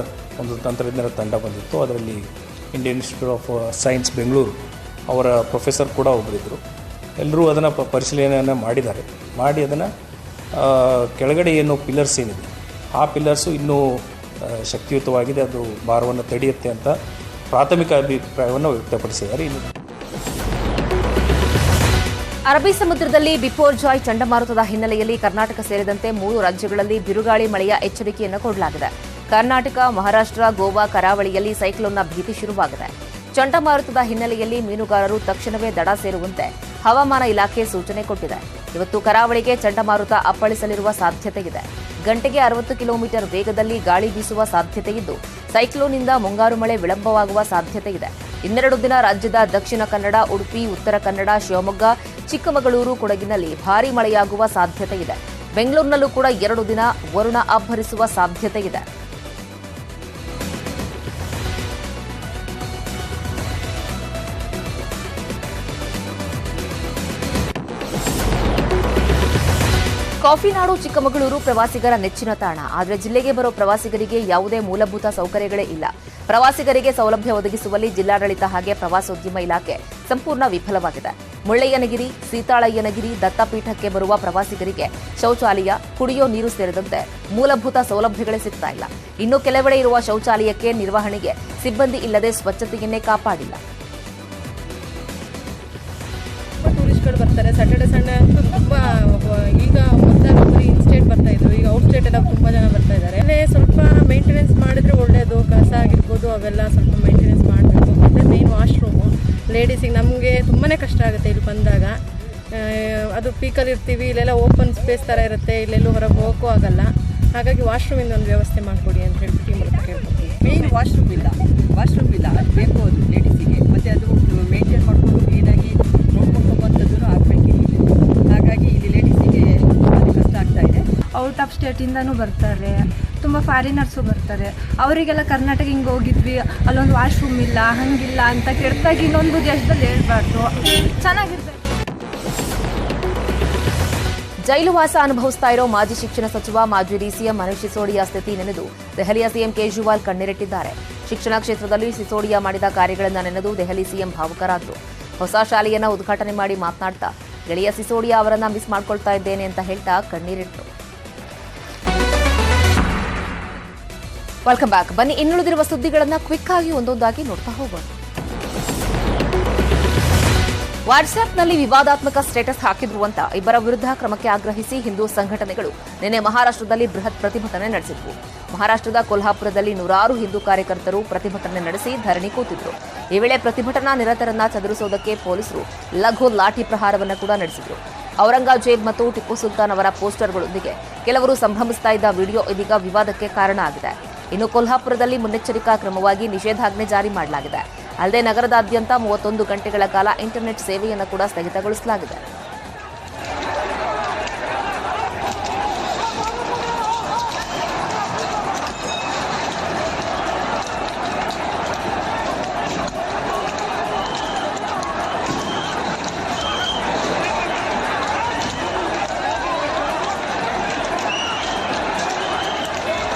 [SPEAKER 8] ಒಂದು ತಂತ್ರಜ್ಞರ ತಂಡ ಬಂದಿತ್ತು. ಅದರಲ್ಲಿ Indian institute of science Bengaluru ಅವರ ಪ್ರೊಫೆಸರ್ ಕೂಡ ಒಬ್ಬರಿದ್ದರು. ಎಲ್ಲರೂ ಅದನ್ನು ಪರಿಶೀಲನೆಯನ್ನು ಮಾಡಿದ್ದಾರೆ. ಮಾಡಿ ಅದನ್ನು ಕೆಳಗಡೆ ಏನು ಪಿಲ್ಲರ್ಸ್ ಏನಿದೆ ಆ ಪಿಲ್ಲರ್ಸು ಇನ್ನೂ ಶಕ್ತಿಯುತವಾಗಿದೆ, ಅದು ಭಾರವನ್ನು ತಡೆಯುತ್ತೆ ಅಂತ ಪ್ರಾಥಮಿಕ ಅಭಿಪ್ರಾಯವನ್ನು ವ್ಯಕ್ತಪಡಿಸಿದ್ದಾರೆ.
[SPEAKER 1] ಅರಬ್ಬಿ ಸಮುದ್ರದಲ್ಲಿ ಬಿಪೋರ್ಜಾಯ್ ಚಂಡಮಾರುತದ ಹಿನ್ನೆಲೆಯಲ್ಲಿ ಕರ್ನಾಟಕ ಸೇರಿದಂತೆ 3 ರಾಜ್ಯಗಳಲ್ಲಿ ಬಿರುಗಾಳಿ ಮಳೆಯ ಎಚ್ಚರಿಕೆಯನ್ನು ಕೊಡಲಾಗಿದೆ. ಕರ್ನಾಟಕ, ಮಹಾರಾಷ್ಟ್ರ, ಗೋವಾ ಕರಾವಳಿಯಲ್ಲಿ ಸೈಕ್ಲೋನ್ನ ಭೀತಿ ಶುರುವಾಗಿದೆ. ಚಂಡಮಾರುತದ ಹಿನ್ನೆಲೆಯಲ್ಲಿ ಮೀನುಗಾರರು ತಕ್ಷಣವೇ ದಡ ಸೇರುವಂತೆ ಹವಾಮಾನ ಇಲಾಖೆ ಸೂಚನೆ ಕೊಟ್ಟಿದೆ. ಇವತ್ತು ಕರಾವಳಿಗೆ ಚಂಡಮಾರುತ ಅಪ್ಪಳಿಸಲಿರುವ ಸಾಧ್ಯತೆಯಿದೆ. ಗಂಟೆಗೆ 60 ಕಿಲೋಮೀಟರ್ ವೇಗದಲ್ಲಿ ಗಾಳಿ ಬೀಸುವ ಸಾಧ್ಯತೆಯಿದ್ದು ಸೈಕ್ಲೋನ್ನಿಂದ ಮುಂಗಾರು ಮಳೆ ವಿಳಂಬವಾಗುವ ಸಾಧ್ಯತೆಯಿದೆ. ಇನ್ನೆರಡು ದಿನ ರಾಜ್ಯದ ದಕ್ಷಿಣ ಕನ್ನಡ, ಉಡುಪಿ, ಉತ್ತರ ಕನ್ನಡ, ಶಿವಮೊಗ್ಗ, ಚಿಕ್ಕಮಗಳೂರು, ಕೊಡಗಿನಲ್ಲಿ ಭಾರೀ ಮಳೆಯಾಗುವ ಸಾಧ್ಯತೆ ಇದೆ. ಬೆಂಗಳೂರಿನಲ್ಲೂ ಕೂಡ 2 ದಿನ ವರುಣ ಅಬ್ಬರಿಸುವ ಸಾಧ್ಯತೆ ಇದೆ. ಕಾಫಿನಾಡು ಚಿಕ್ಕಮಗಳೂರು ಪ್ರವಾಸಿಗರ ನೆಚ್ಚಿನ ತಾಣ. ಆದರೆ ಜಿಲ್ಲೆಗೆ ಬರೋ ಪ್ರವಾಸಿಗರಿಗೆ ಯಾವುದೇ ಮೂಲಭೂತ ಸೌಕರ್ಯಗಳೇ ಇಲ್ಲ. ಪ್ರವಾಸಿಗರಿಗೆ ಸೌಲಭ್ಯ ಒದಗಿಸುವಲ್ಲಿ ಜಿಲ್ಲಾಡಳಿತ ಹಾಗೆ ಪ್ರವಾಸೋದ್ಯಮ ಇಲಾಖೆ ಸಂಪೂರ್ಣ ವಿಫಲವಾಗಿದೆ. ಮುಳ್ಳಯ್ಯನಗಿರಿ, ಸೀತಾಳಯ್ಯನಗಿರಿ ದತ್ತಪೀಠಕ್ಕೆ ಬರುವ ಪ್ರವಾಸಿಗರಿಗೆ ಶೌಚಾಲಯ, ಕುಡಿಯೋ ನೀರು ಸೇರಿದಂತೆ ಮೂಲಭೂತ ಸೌಲಭ್ಯಗಳೇ ಸಿಗ್ತಾ ಇಲ್ಲ. ಇನ್ನು ಕೆಲವೆಡೆ ಇರುವ ಶೌಚಾಲಯಕ್ಕೆ ನಿರ್ವಹಣೆಗೆ ಸಿಬ್ಬಂದಿ ಇಲ್ಲದೆ ಸ್ವಚ್ಛತೆಯನ್ನೇ ಕಾಪಾಡಿಲ್ಲ.
[SPEAKER 9] ಟೂರಿಸ್ಟ್ಗಳು ಬರ್ತಾರೆ. ಸ್ಯಾಟರ್ಡೆ ಸಂಡೇ ಅಂತೂ ತುಂಬ, ಈಗ ಮೊದಲು ಇನ್ ಸ್ಟೇಟ್ ಬರ್ತಾ ಇದ್ರು, ಈಗ ಔಟ್ ಸ್ಟೇಟ್ ಎಲ್ಲ ತುಂಬ ಜನ ಬರ್ತಾ ಇದ್ದಾರೆ. ಅಲ್ಲೇ ಸ್ವಲ್ಪ ಮೇಂಟೆನೆನ್ಸ್ ಮಾಡಿದ್ರೆ ಒಳ್ಳೆಯದು. ಕಸ ಆಗಿರ್ಬೋದು ಅವೆಲ್ಲ ಸ್ವಲ್ಪ ಮೇಂಟೆನೆನ್ಸ್ ಮಾಡಬೇಕು. ಮತ್ತು ಮೇನ್ ವಾಶ್ರೂಮು ಲೇಡೀಸಿಗೆ ನಮಗೆ ತುಂಬಾ ಕಷ್ಟ ಆಗುತ್ತೆ ಇಲ್ಲಿ ಬಂದಾಗ. ಅದು ಪೀಕಲ್ಲಿ ಇರ್ತೀವಿ, ಇಲ್ಲೆಲ್ಲ ಓಪನ್ ಸ್ಪೇಸ್ ಥರ ಇರುತ್ತೆ, ಇಲ್ಲೆಲ್ಲೂ ಹೊರಗೆ ಹೋಗೋಕ್ಕೂ ಆಗಲ್ಲ. ಹಾಗಾಗಿ ವಾಶ್ರೂಮಿಂದ ಒಂದು ವ್ಯವಸ್ಥೆ ಮಾಡಿಕೊಡಿ ಅಂತ ಹೇಳ್ಬಿಟ್ಟು ಈ ಮೂಲಕ ಕೇಳ್ಕೊತೀವಿ.
[SPEAKER 10] ಮೇನ್ ವಾಶ್ರೂಮ್ ಇಲ್ಲ ಅದು ಬೇಕು ಅದು ಲೇಡೀಸಿಗೆ. ಮತ್ತು ಅದು ಮೇಂಟೈನ್ ಮಾಡಿಕೊಂಡು ಕ್ಲೀನಾಗಿ ನೋಡ್ಕೊಂಬಂಥದ್ದು ಆಗಬೇಕು. ಹಾಗಾಗಿ ಇಲ್ಲಿ ಲೇಡೀಸಿಗೆ ತುಂಬ ಕಷ್ಟ ಆಗ್ತಾ ಇದೆ.
[SPEAKER 9] ಔಟ್ ಆಫ್ ಸ್ಟೇಟಿಂದನೂ ಬರ್ತಾರೆ, ತುಂಬ ಫಾರಿನರ್ಸು ಬರ್ತಾರೆ. ಅವರಿಗೆಲ್ಲ ಕರ್ನಾಟಕ ಹಿಂಗೆ ಹೋಗಿದ್ವಿ, ಅಲ್ಲೊಂದು ವಾಶ್ರೂಮ್ ಇಲ್ಲ, ಹಂಗಿಲ್ಲ ಅಂತ ಕೆಟ್ಟದಾಗಿ ಇನ್ನೊಂದು ದೇಶದಲ್ಲಿ ಹೇಳ್ಬಾರ್ದು. ಚೆನ್ನಾಗಿರ್ತದೆ.
[SPEAKER 1] ಜೈಲು ವಾಸ ಅನುಭವಿಸ್ತಾ ಇರೋ ಮಾಜಿ ಶಿಕ್ಷಣ ಸಚಿವ, ಮಾಜಿ ಡಿಸಿಎಂ ಮನೀಶ್ ಸಿಸೋಡಿಯಾ ಸ್ಥಿತಿ ನೆನೆದು ದೆಹಲಿಯ ಸಿಎಂ ಕೇಜ್ರಿವಾಲ್ ಕಣ್ಣೀರಿಟ್ಟಿದ್ದಾರೆ. ಶಿಕ್ಷಣ ಕ್ಷೇತ್ರದಲ್ಲಿ ಸಿಸೋಡಿಯಾ ಮಾಡಿದ ಕಾರ್ಯಗಳನ್ನು ನೆನೆದು ದೆಹಲಿ ಸಿಎಂ ಭಾವುಕರಾದರು. ಹೊಸ ಶಾಲೆಯನ್ನ ಉದ್ಘಾಟನೆ ಮಾಡಿ ಮಾತನಾಡ್ತಾ ಗೆಳೆಯ ಸಿಸೋಡಿಯಾ ಅವರನ್ನ ಮಿಸ್ ಮಾಡ್ಕೊಳ್ತಾ ಇದ್ದೇನೆ ಅಂತ ಹೇಳ್ತಾ ಕಣ್ಣೀರಿಟ್ಟರು. Welcome back. ಬನ್ನಿ ಇನ್ನುಳಿದಿರುವ ಸುದ್ದಿಗಳನ್ನ ಕ್ವಿಕ್ ಆಗಿ ಒಂದೊಂದಾಗಿ ನೋಡ್ತಾ ಹೋಗೋಣ. ವಾಟ್ಸ್ಆಪ್ನಲ್ಲಿ ವಿವಾದಾತ್ಮಕ ಸ್ಟೇಟಸ್ ಹಾಕಿದ್ರು ಅಂತ ಇಬ್ಬರ ವಿರುದ್ಧ ಕ್ರಮಕ್ಕೆ ಆಗ್ರಹಿಸಿ ಹಿಂದೂ ಸಂಘಟನೆಗಳು ನಿನ್ನೆ ಮಹಾರಾಷ್ಟ್ರದಲ್ಲಿ ಬೃಹತ್ ಪ್ರತಿಭಟನೆ ನಡೆಸಿದ್ವು. ಮಹಾರಾಷ್ಟ್ರದ ಕೊಲ್ಹಾಪುರದಲ್ಲಿ ನೂರಾರು ಹಿಂದೂ ಕಾರ್ಯಕರ್ತರು ಪ್ರತಿಭಟನೆ ನಡೆಸಿ ಧರಣಿ ಕೂತಿದ್ರು. ಈ ವೇಳೆ ಪ್ರತಿಭಟನಾ ನಿರತರನ್ನ ಚದುರಿಸುವುದಕ್ಕೆ ಪೊಲೀಸರು ಲಘು ಲಾಠಿ ಪ್ರಹಾರವನ್ನು ಕೂಡ ನಡೆಸಿದ್ರು. ಔರಂಗಜೇಬ್ ಮತ್ತು ಟಿಪ್ಪು ಸುಲ್ತಾನ್ ಅವರ ಪೋಸ್ಟರ್ಗಳೊಂದಿಗೆ ಕೆಲವರು ಸಂಭ್ರಮಿಸ್ತಾ ಇದ್ದ ವಿಡಿಯೋ ಇದೀಗ ವಿವಾದಕ್ಕೆ ಕಾರಣ ಆಗಿದೆ. ಇನ್ನು ಕೊಲ್ಹಾಪುರದಲ್ಲಿ ಮುನ್ನೆಚ್ಚರಿಕಾ ಕ್ರಮವಾಗಿ ನಿಷೇಧಾಜ್ಞೆ ಜಾರಿ ಮಾಡಲಾಗಿದೆ. ಅಲ್ಲದೆ ನಗರದಾದ್ಯಂತ 31 ಗಂಟೆಗಳ ಕಾಲ ಇಂಟರ್ನೆಟ್ ಸೇವೆಯನ್ನು ಕೂಡ ಸ್ಥಗಿತಗೊಳಿಸಲಾಗಿದೆ.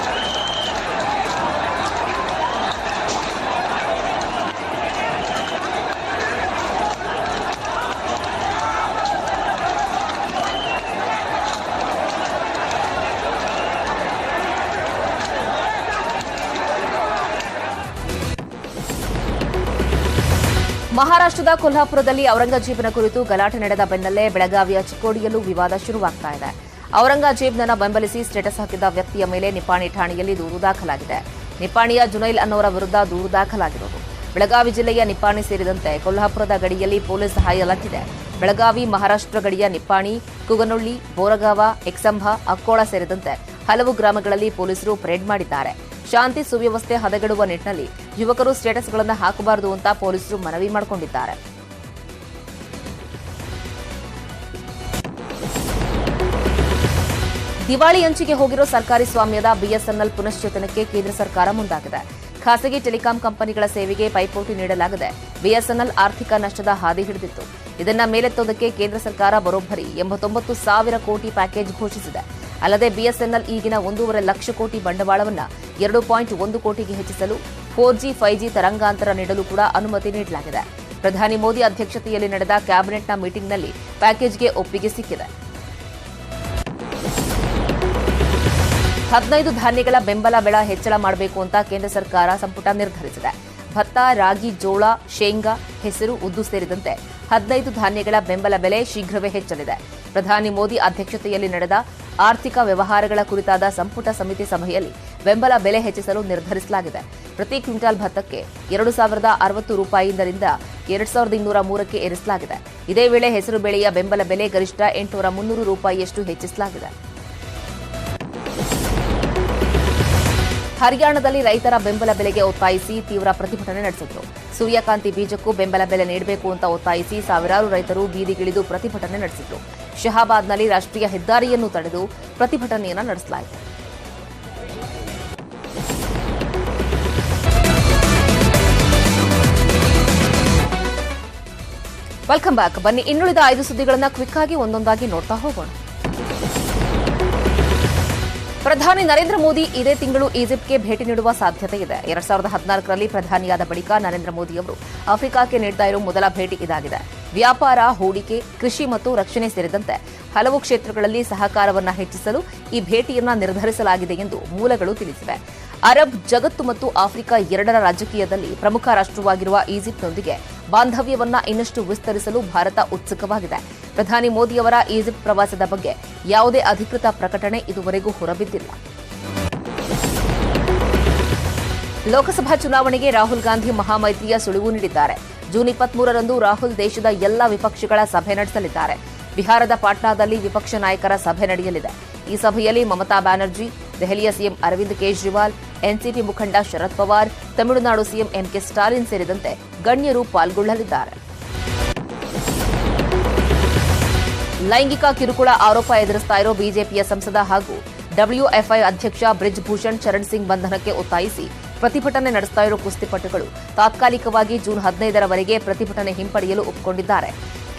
[SPEAKER 1] ಮಹಾರಾಷ್ಟ್ರದ ಕೊಲ್ಹಾಪುರದಲ್ಲಿ ಔರಂಗಜೇಬನ ಕುರಿತು ಗಲಾಟೆ ನಡೆದ ಬೆನ್ನಲ್ಲೇ ಬೆಳಗಾವಿಯ ಚಿಕ್ಕೋಡಿಯಲ್ಲೂ ವಿವಾದ ಶುರುವಾಗ್ತಾ ಇದೆ. ಔರಂಗಜೇಬ್ನನ್ನ ಬೆಂಬಲಿಸಿ ಸ್ಟೇಟಸ್ ಹಾಕಿದ ವ್ಯಕ್ತಿಯ ಮೇಲೆ ನಿಪ್ಪಾಣಿ ಠಾಣೆಯಲ್ಲಿ ದೂರು ದಾಖಲಾಗಿದೆ. ನಿಪ್ಪಾಣಿಯ ಜುನೈಲ್ ಅನ್ನೋರ ವಿರುದ್ಧ ದೂರು ದಾಖಲಾಗಿರುವುದು. ಬೆಳಗಾವಿ ಜಿಲ್ಲೆಯ ನಿಪ್ಪಾಣಿ ಸೇರಿದಂತೆ ಕೊಲ್ಹಾಪುರದ ಗಡಿಯಲ್ಲಿ ಪೊಲೀಸ್ ಹೈ ಅಲರ್ಟ್ ಇದೆ. ಬೆಳಗಾವಿ ಮಹಾರಾಷ್ಟ್ರ ಗಡಿಯ ನಿಪ್ಪಾಣಿ, ಕುಗನೊಳ್ಳಿ, ಬೋರಗಾವ, ಎಕ್ಸಂಭ, ಅಕ್ಕೋಳ ಸೇರಿದಂತೆ ಹಲವು ಗ್ರಾಮಗಳಲ್ಲಿ ಪೊಲೀಸರು ಪರೇಡ್ ಮಾಡಿದ್ದಾರೆ. ಶಾಂತಿ ಸುವ್ಯವಸ್ಥೆ ಹದಗೆಡುವ ನಿಟ್ಟಿನಲ್ಲಿ ಯುವಕರು ಸ್ಟೇಟಸ್ಗಳನ್ನು ಹಾಕಬಾರದು ಅಂತ ಪೊಲೀಸರು ಮನವಿ ಮಾಡಿಕೊಂಡಿದ್ದಾರೆ. ದಿವಾಳಿ ಅಂಚಿಗೆ ಹೋಗಿರೋ ಸರ್ಕಾರಿ ಸ್ವಾಮ್ಯದ ಬಿಎಸ್ಎನ್ಎಲ್ ಪುನಶ್ಚೇತನಕ್ಕೆ ಕೇಂದ್ರ ಸರ್ಕಾರ ಮುಂದಾಗಿದೆ. ಖಾಸಗಿ ಟೆಲಿಕಾಂ ಕಂಪನಿಗಳ ಸೇವೆಗೆ ಪೈಪೋಟಿ ನೀಡಲಾಗಿದೆ. ಬಿಎಸ್ಎನ್ಎಲ್ ಆರ್ಥಿಕ ನಷ್ಟದ ಹಾದಿ ಹಿಡಿದಿತ್ತು. ಇದನ್ನ ಮೇಲೆತ್ತೋದಕ್ಕೆ ಕೇಂದ್ರ ಸರ್ಕಾರ ಬರೋಬ್ಬರಿ 89,000 ಕೋಟಿ ಪ್ಯಾಕೇಜ್ ಘೋಷಿಸಿದೆ. ಅಲ್ಲದೆ ಬಿಎಸ್ಎನ್ಎಲ್ ಈಗಿನ 1.5 ಲಕ್ಷ ಕೋಟಿ ಬಂಡವಾಳವನ್ನು 2.1 ಕೋಟಿಗೆ ಹೆಚ್ಚಿಸಲು 4G, 5G ತರಂಗಾಂತರ ನೀಡಲು ಕೂಡ ಅನುಮತಿ ನೀಡಲಾಗಿದೆ. ಪ್ರಧಾನಿ ಮೋದಿ ಅಧ್ಯಕ್ಷತೆಯಲ್ಲಿ ನಡೆದ ಕ್ಯಾಬಿನೆಟ್ನ ಮೀಟಿಂಗ್ನಲ್ಲಿ ಪ್ಯಾಕೇಜ್ಗೆ ಒಪ್ಪಿಗೆ ಸಿಕ್ಕಿದೆ. 15 ಧಾನ್ಯಗಳ ಬೆಂಬಲ ಬೆಲೆ ಹೆಚ್ಚಳ ಮಾಡಬೇಕು ಅಂತ ಕೇಂದ್ರ ಸರ್ಕಾರ ಸಂಪುಟ ನಿರ್ಧರಿಸಿದೆ. ಭತ್ತ, ರಾಗಿ, ಜೋಳ, ಶೇಂಗಾ, ಹೆಸರು, ಉದ್ದು ಸೇರಿದಂತೆ 15 ಧಾನ್ಯಗಳ ಬೆಂಬಲ ಬೆಲೆ ಶೀಘ್ರವೇ ಹೆಚ್ಚಲಿದೆ. ಪ್ರಧಾನಿ ಮೋದಿ ಅಧ್ಯಕ್ಷತೆಯಲ್ಲಿ ನಡೆದ ಆರ್ಥಿಕ ವ್ಯವಹಾರಗಳ ಕುರಿತಾದ ಸಂಪುಟ ಸಮಿತಿ ಸಭೆಯಲ್ಲಿ ಬೆಂಬಲ ಬೆಲೆ ಹೆಚ್ಚಿಸಲು ನಿರ್ಧರಿಸಲಾಗಿದೆ. ಪ್ರತಿ ಕ್ವಿಂಟಾಲ್ ಭತ್ತಕ್ಕೆ 2,060 ರೂಪಾಯಿಯಿಂದ 2,203ಕ್ಕೆ ಏರಿಸಲಾಗಿದೆ. ಇದೇ ವೇಳೆ ಹೆಸರು ಬೇಳೆಯ ಬೆಂಬಲ ಬೆಲೆ ಗರಿಷ್ಠ 800 ರೂಪಾಯಿಯಷ್ಟು ಹೆಚ್ಚಿಸಲಾಗಿದೆ. ಹರಿಯಾಣದಲ್ಲಿ ರೈತರ ಬೆಂಬಲ ಬೆಲೆಗೆ ಒತ್ತಾಯಿಸಿ ತೀವ್ರ ಪ್ರತಿಭಟನೆ ನಡೆಸಿದ್ರು. ಸೂರ್ಯಕಾಂತಿ ಬೀಜಕ್ಕೂ ಬೆಂಬಲ ಬೆಲೆ ನೀಡಬೇಕು ಅಂತ ಒತ್ತಾಯಿಸಿ ಸಾವಿರಾರು ರೈತರು ಬೀದಿಗಿಳಿದು ಪ್ರತಿಭಟನೆ ನಡೆಸಿದ್ರು. ಶಹಾಬಾದ್ನಲ್ಲಿ ರಾಷ್ಟ್ರೀಯ ಹೆದ್ದಾರಿಯನ್ನು ತಡೆದು ಪ್ರತಿಭಟನೆಯನ್ನು ನಡೆಸಲಾಯಿತು. Welcome back. ಬನ್ನಿ ಇನ್ನುಳಿದ 5 ಸುದ್ದಿಗಳನ್ನು ಕ್ವಿಕ್ ಆಗಿ ಒಂದೊಂದಾಗಿ ನೋಡ್ತಾ ಹೋಗೋಣ. ಪ್ರಧಾನಿ ನರೇಂದ್ರ ಮೋದಿ ಇದೇ ತಿಂಗಳು ಈಜಿಪ್ಟ್ಗೆ ಭೇಟಿ ನೀಡುವ ಸಾಧ್ಯತೆ ಇದೆ. 2014ರಲ್ಲಿ ಪ್ರಧಾನಿಯಾದ ಬಳಿಕ ನರೇಂದ್ರ ಮೋದಿ ಅವರು ಆಫ್ರಿಕಾಕ್ಕೆ ನೀಡ್ತಾ ಇರುವ ಮೊದಲ ಭೇಟಿ ಇದಾಗಿದೆ. ವ್ಯಾಪಾರ, ಹೂಡಿಕೆ, ಕೃಷಿ ಮತ್ತು ರಕ್ಷಣೆ ಸೇರಿದಂತೆ ಹಲವು ಕ್ಷೇತ್ರಗಳಲ್ಲಿ ಸಹಕಾರವನ್ನು ಹೆಚ್ಚಿಸಲು ಈ ಭೇಟಿಯನ್ನ ನಿರ್ಧರಿಸಲಾಗಿದೆ ಎಂದು ಮೂಲಗಳು ತಿಳಿಸಿವೆ. ಅರಬ್ ಜಗತ್ತು ಮತ್ತು ಆಫ್ರಿಕಾ ಎರಡರ ರಾಜಕೀಯದಲ್ಲಿ ಪ್ರಮುಖ ರಾಷ್ಟ್ರವಾಗಿರುವ ಈಜಿಪ್ಟ್ನೊಂದಿಗೆ ಬಾಂಧವ್ಯವನ್ನ ಇನ್ನಷ್ಟು ವಿಸ್ತರಿಸಲು ಭಾರತ ಉತ್ಸುಕವಾಗಿದೆ. ಪ್ರಧಾನಿ ಮೋದಿಯವರ ಈಜಿಪ್ಟ್ ಪ್ರವಾಸದ ಬಗ್ಗೆ ಯಾವುದೇ ಅಧಿಕೃತ ಪ್ರಕಟಣೆ ಇದುವರೆಗೂ ಹೊರಬಿದ್ದಿಲ್ಲ. ಲೋಕಸಭಾ ಚುನಾವಣೆಗೆ ರಾಹುಲ್ ಗಾಂಧಿ ಮಹಾಮೈತ್ರಿಯ ಸುಳಿವು ನೀಡಿದ್ದಾರೆ. ಜೂನ್ 23ರಂದು ರಾಹುಲ್ ದೇಶದ ಎಲ್ಲ ವಿಪಕ್ಷಗಳ ಸಭೆ ನಡೆಸಲಿದ್ದಾರೆ. ಬಿಹಾರದ ಪಾಟ್ನಾದಲ್ಲಿ ವಿಪಕ್ಷ ನಾಯಕರ ಸಭೆ ನಡೆಯಲಿದೆ. ಈ ಸಭೆಯಲ್ಲಿ ಮಮತಾ ಬ್ಯಾನರ್ಜಿ, ದೆಹಲಿಯ ಸಿಎಂ ಅರವಿಂದ್ ಕೇಜ್ರಿವಾಲ್, ಎನ್ಸಿಪಿ ಮುಖಂಡ ಶರದ್ ಪವಾರ್, ತಮಿಳುನಾಡು ಸಿಎಂ ಎಂಕೆ ಸ್ಟಾಲಿನ್ ಸೇರಿದಂತೆ ಗಣ್ಯರು ಪಾಲ್ಗೊಳ್ಳಲಿದ್ದಾರೆ. ಲೈಂಗಿಕ ಕಿರುಕುಳ ಆರೋಪ ಎದುರಿಸ್ತಾ ಇರೋ ಬಿಜೆಪಿಯ ಸಂಸದ ಹಾಗೂ ಡಬ್ಲ್ಯೂಎಫ್ಐ ಅಧ್ಯಕ್ಷ ಬ್ರಿಜ್ ಭೂಷಣ್ ಶರಣ್ ಸಿಂಗ್ ಬಂಧನಕ್ಕೆ ಒತ್ತಾಯಿಸಿ ಪ್ರತಿಭಟನೆ ನಡೆಸ್ತಾ ಇರೋ ಕುಸ್ತಿಪಟುಗಳು ತಾತ್ಕಾಲಿಕವಾಗಿ ಜೂನ್ 15ರವರೆಗೆ ಪ್ರತಿಭಟನೆ ಹಿಂಪಡೆಯಲು ಒಪ್ಪಿಕೊಂಡಿದ್ದಾರೆ.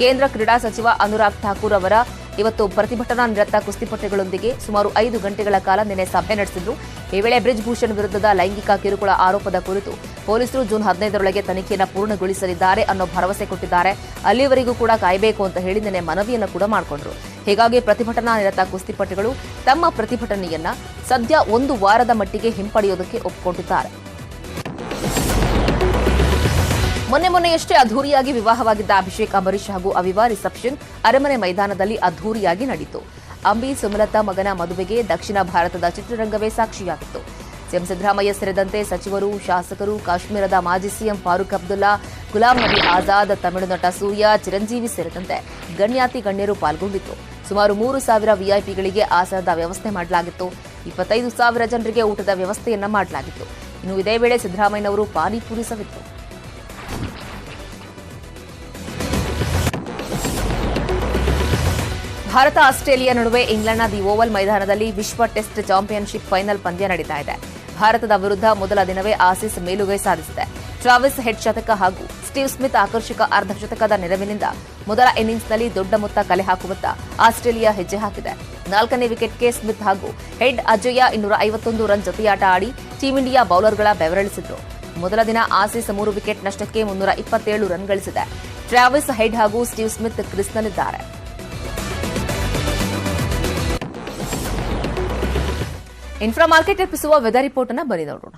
[SPEAKER 1] ಕೇಂದ್ರ ಕ್ರೀಡಾ ಸಚಿವ ಅನುರಾಗ್ ಠಾಕೂರ್ ಅವರ ಇವತ್ತು ಪ್ರತಿಭಟನಾ ನಿರತ ಕುಸ್ತಿಪಟುಗಳೊಂದಿಗೆ ಸುಮಾರು 5 ಗಂಟೆಗಳ ಕಾಲ ನಿನ್ನೆ ಸಭೆ ನಡೆಸಿದ್ರು. ಈ ವೇಳೆ ಬ್ರಿಜ್ ಭೂಷಣ್ ವಿರುದ್ಧದ ಲೈಂಗಿಕ ಕಿರುಕುಳ ಆರೋಪದ ಕುರಿತು ಪೊಲೀಸರು ಜೂನ್ 15ರೊಳಗೆ ತನಿಖೆಯನ್ನು ಪೂರ್ಣಗೊಳಿಸಲಿದ್ದಾರೆ ಅನ್ನೋ ಭರವಸೆ ಕೊಟ್ಟಿದ್ದಾರೆ. ಅಲ್ಲಿವರೆಗೂ ಕೂಡ ಕಾಯಬೇಕು ಅಂತ ಹೇಳಿ ನಿನ್ನೆ ಮನವಿಯನ್ನು ಕೂಡ ಮಾಡಿಕೊಂಡ್ರು. ಹೀಗಾಗಿ ಪ್ರತಿಭಟನಾ ನಿರತ ಕುಸ್ತಿಪಟುಗಳು ತಮ್ಮ ಪ್ರತಿಭಟನೆಯನ್ನ ಸದ್ಯ 1 ವಾರದ ಮಟ್ಟಿಗೆ ಹಿಂಪಡೆಯೋದಕ್ಕೆ ಒಪ್ಪಿಕೊಂಡಿದ್ದಾರೆ. ಮೊನ್ನೆಯಷ್ಟೇ ಅದ್ದೂರಿಯಾಗಿ ವಿವಾಹವಾಗಿದ್ದ ಅಭಿಷೇಕ್ ಅಂಬರೀಶ್ ಹಾಗೂ ಅವಿವಾ ರಿಸೆಪ್ಷನ್ ಅರಮನೆ ಮೈದಾನದಲ್ಲಿ ಅದ್ದೂರಿಯಾಗಿ ನಡೆಯಿತು. ಅಂಬಿ ಸುಮಲತಾ ಮಗನ ಮದುವೆಗೆ ದಕ್ಷಿಣ ಭಾರತದ ಚಿತ್ರರಂಗವೇ ಸಾಕ್ಷಿಯಾಗಿತ್ತು. ಸಿಎಂ ಸಿದ್ದರಾಮಯ್ಯ ಸೇರಿದಂತೆ ಸಚಿವರು, ಶಾಸಕರು, ಕಾಶ್ಮೀರದ ಮಾಜಿ ಸಿಎಂ ಫಾರೂಕ್ ಅಬ್ದುಲ್ಲಾ, ಗುಲಾಂ ನಬಿ ಆಜಾದ್, ತಮಿಳು ನಟ ಸೂರ್ಯ, ಚಿರಂಜೀವಿ ಸೇರಿದಂತೆ ಗಣ್ಯಾತಿ ಗಣ್ಯರು ಪಾಲ್ಗೊಂಡಿದ್ರು. ಸುಮಾರು 3,000 ವಿಐಪಿಗಳಿಗೆ ಆಸನದ ವ್ಯವಸ್ಥೆ ಮಾಡಲಾಗಿತ್ತು. 25,000 ಜನರಿಗೆ ಊಟದ ವ್ಯವಸ್ಥೆಯನ್ನ ಮಾಡಲಾಗಿತ್ತು. ಇನ್ನು ಇದೇ ವೇಳೆ ಸಿದ್ದರಾಮಯ್ಯನವರು ಪಾನಿಪುರಿ ಸವಿದ್ರು. ಭಾರತ ಆಸ್ಟ್ರೇಲಿಯಾ ನಡುವೆ ಇಂಗ್ಲೆಂಡ್ನ ದಿ ಓವಲ್ ಮೈದಾನದಲ್ಲಿ ವಿಶ್ವ ಟೆಸ್ಟ್ ಚಾಂಪಿಯನ್ಶಿಪ್ ಫೈನಲ್ ಪಂದ್ಯ ನಡೀತಾ ಇದೆ. ಭಾರತದ ವಿರುದ್ಧ ಮೊದಲ ದಿನವೇ ಆಸೀಸ್ ಮೇಲುಗೈ ಸಾಧಿಸಿದೆ. ಟ್ರಾವಿಸ್ ಹೆಡ್ ಶತಕ ಹಾಗೂ ಸ್ಟೀವ್ ಸ್ಮಿತ್ ಆಕರ್ಷಕ ಅರ್ಧಶತಕದ ನೆರವಿನಿಂದ ಮೊದಲ ಇನ್ನಿಂಗ್ಸ್ನಲ್ಲಿ ದೊಡ್ಡ ಮೊತ್ತ ಕಲೆ ಹಾಕುವತ್ತ ಆಸ್ಟ್ರೇಲಿಯಾ ಹೆಜ್ಜೆ ಹಾಕಿದೆ. 4ನೇ ವಿಕೆಟ್ಗೆ ಸ್ಮಿತ್ ಹಾಗೂ ಹೆಡ್ ಅಜಯ್ಯ 251 ರನ್ ಜೊತೆಯಾಟ ಆಡಿ ಟೀಂ ಇಂಡಿಯಾ ಬೌಲರ್ಗಳ ಬೆವರಿಳಿಸಿದ್ರು. ಮೊದಲ ದಿನ ಆಸೀಸ್ 3 ವಿಕೆಟ್ ನಷ್ಟಕ್ಕೆ 327 ರನ್ ಗಳಿಸಿದೆ. ಟ್ರಾವಿಸ್ ಹೆಡ್ ಹಾಗೂ ಸ್ಟೀವ್ ಸ್ಮಿತ್ ಕ್ರೀಸ್ನಲ್ಲಿದ್ದಾರೆ. ಇನ್ಫ್ರಾ ಮಾರ್ಕೆಟ್ ಎಪ್ಪಿಸುವ ವೆದರ್ ರಿಪೋರ್ಟ್ ಅನ್ನು ಬನ್ನಿ ನೋಡೋಣ.